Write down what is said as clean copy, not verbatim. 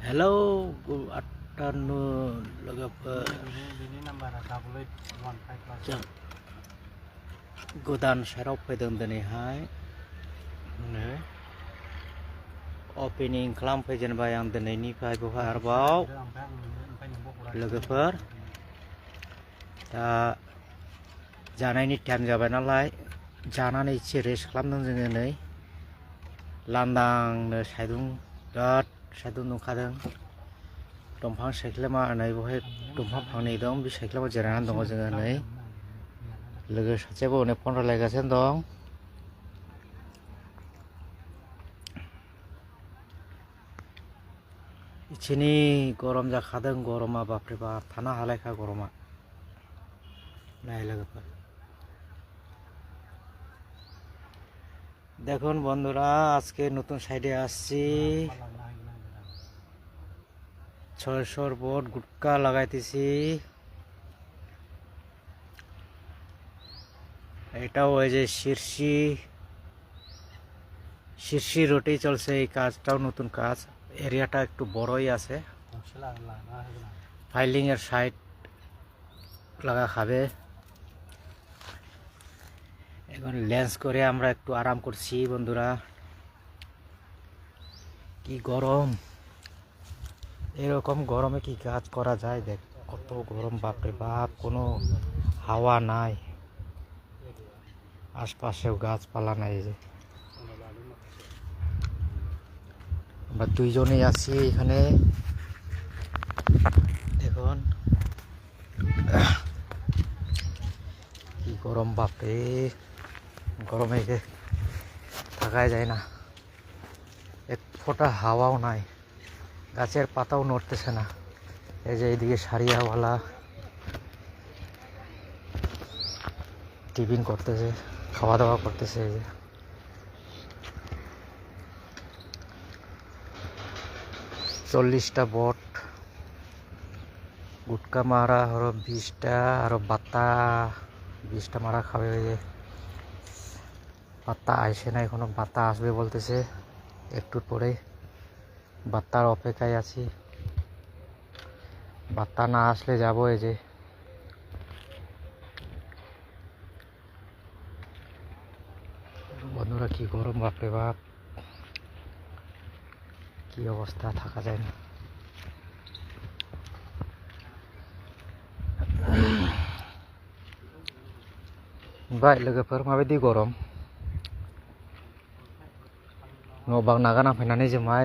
Hello, good afternoon, logofer. जों गोदान साइडाव फैदों दिनैहाय ओपनिं खालामफैजेनबाय आं दिनैनिफ्राय बेवहाय आरोबाव लोगोफोर दा जानायनि टाइम जाबाय नालाय जानानै एसे रेस्ट खालामदों जोङो नै लांदांनो सायदुं बिराद सायदुं दुंखादों दंफां सायख्लुमा नै बेवहाय दंफां फांनै दं बे सायख्लुमाव जिरायनानै दङ जोङो नै लोगो सासेयाबो हनै फन रायलायगासिनो दं इसेनि गरम जाखादों गरमा बापरे बाप थानो हालायखा गरमा নাই লোগোफोर দেখুন বন্ধুরা আজকে নতুন সাইডে আসছি 600 বোর্ড গুটকা লাগাইতেছি এটাও ওই যে শীর্ষি রোটেই চলছে এই কাজটাও নতুন কাজ এরিয়াটা একটু বড়ই আছে ফাইলিং এর সাইড লাগা খাবে এখন লেন্স করে আমরা একটু আরাম করছি বন্ধুরা কি গরম এরকম গরমে কি কাজ করা যায় দেখ কত গরম বাপরে বাপ কোনো হাওয়া নাই আশপাশেও গাছপালা নাই যে আমরা দুইজনেই আছি এখানে দেখুন কি গরম বাপরে গরমে থাকা যায় না এক ফোঁটা হাওয়াও নাই গাছের পাতাও নড়তেছে না এই যে এইদিকে সারিয়াওয়ালা টিফিন করতেছে খাওয়া দাওয়া করতেছে এই যে চল্লিশটা বট গুটকা মারা আরো 20টা আরো বাতা 20টা মারা খাবে ওই যে বাতা আসে না এখনো বাতা আসবে বলতেছে একটু পরে বাতার অপেক্ষায় আছি বাতা না আসলে যাবো এই যে বন্ধুরা কি গরম বাপরে বাপ কি অবস্থা থাকা যায় না बाय लोगोफोर माबायदि गरम न' बां नागारना फैनानै जों